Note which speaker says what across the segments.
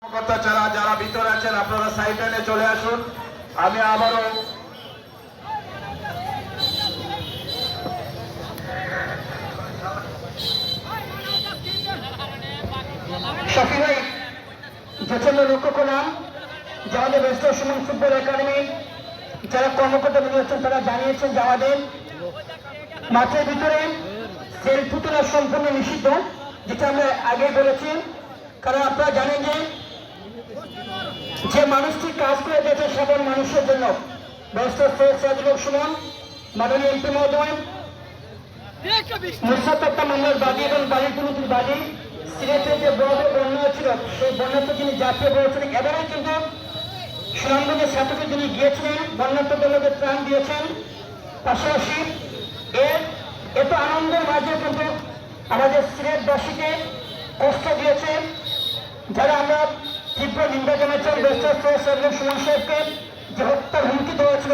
Speaker 1: কর্মকর্তা যারা যারা ভিতরে আছেন আপনারা সাইড লাইনে চলে আসুন। আমি আবারও
Speaker 2: শফি ভাই জন্য লক্ষ্য করলাম যে আমাদের ব্যস্ত সুমন ফুটবল একাডেমি যারা কর্মকর্তা নিয়েছেন তারা জানিয়েছেন যে আমাদের মাঠের ভিতরে সেলফি তোলা সম্পূর্ণ নিষিদ্ধ, যেটা আমরা আগে বলেছি। কারণ আপনারা জানেন যে মানুষটি কাজ করে দিয়েছে সাধারণ মানুষের জন্য। ব্যস্ত সুমন মাননীয় এমপি মহোদয় মুসাফা মামলার বাদী এবং বাড়ির পুলিশের বাদী সিলেটের যে বড় বন্যা ছিল সেই বন্যাতে তিনি জাতীয় বলেছিলেন এবারে কিন্তু সুনামগঞ্জের ছাত্রকে তিনি গিয়েছিলেন, বন্যাত্ম দলকে ত্রাণ দিয়েছেন। পাশাপাশি এত আনন্দের মাঝে কিন্তু আমাদের সিলেটবাসীকে কষ্ট দিয়েছে, যারা আমরা তীব্র নিন্দা জানাচ্ছেন ব্যস্ত সুমন সাহেবকে যে হত্যার হুমকি দেওয়া ছিল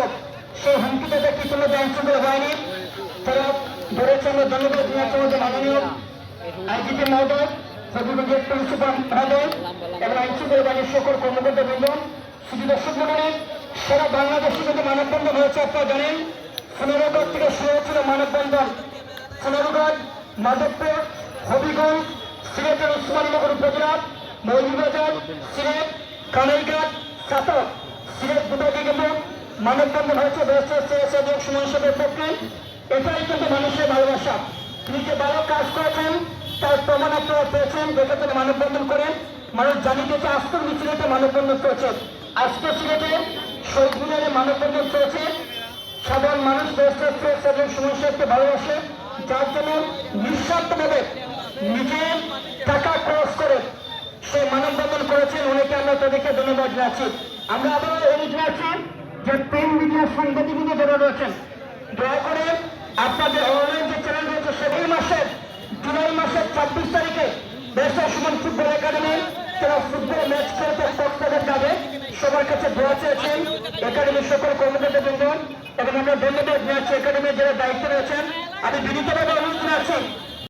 Speaker 2: সেই হুমকিটা কি কোনো আইনশৃঙ্খলা হয়নি, তারা ধরেছে। আমরা ধন্যবাদ জানাচ্ছি আমাদের মাননীয় আইজিপি মহোদয়, হবিগঞ্জের পুলিশ সুপার মহোদয় এবং আইনশৃঙ্খলা বাহিনীর সকল কর্মকর্তা বৃন্দ। শুধু দর্শক মন্ডলী, সারা বাংলাদেশে কিন্তু মানববন্ধন হয়েছে। আপনারা জানেন সোনারগাঁও থেকে শুরু হয়েছিল মানববন্ধন। সোনারগাঁও, মাধবপুর, হবিগঞ্জ, সিলেটের ওসমানীনগর উপজেলা, মৌলভীবাজার, সিলেট, কানাইঘাট, ছাতক, সিলেট বিভাগে কিন্তু মানববন্ধন হয়েছে ব্যস্ত সুমন সাহেবের পক্ষে। এটাই কিন্তু মানুষের ভালোবাসা। তিনি যে ভালো কাজ করেছেন তার প্রমাণ আপনারা পেয়েছেন, দেখেছেন মানববন্ধন করেন। মানুষ জানিয়ে দিয়েছে আজকের মিছিলেতে মানববন্ধন চলছে, আজকে সিলেটে শহীদ মিনারে মানববন্ধন চলছে। সাধারণ মানুষ ব্যস্ত সুমন সাহেবকে ভালোবাসে, যার জন্য নিঃস্বার্থভাবে নিজের টাকা খরচ করে সে মানববন্ধন করেছেন। অনেকে আমরা তাদেরকে ধন্যবাদ জানাচ্ছি। আমরা আবারও অনুরোধ জানাচ্ছি যে প্রিন্ট মিডিয়ার সাংবাদিকবৃন্দ যারা রয়েছেন দয়া করে আপনাদের অনলাইন যে চ্যানেল রয়েছে সেপ্টেম্বর মাসের জুলাই মাসের 26 তারিখে ব্যস্ত সুমন ফুটবল একাডেমি তারা ফুটবল ম্যাচ খেলতে কক্সবাজার যাবে। সবার কাছে দোয়া চেয়েছেন একাডেমির সকল কর্মকর্তা বৃন্দ এবং আমরা ধন্যবাদ জানাচ্ছি একাডেমির যারা দায়িত্বে রয়েছেন। আমি বিনীতভাবে অনুরোধ জানাচ্ছি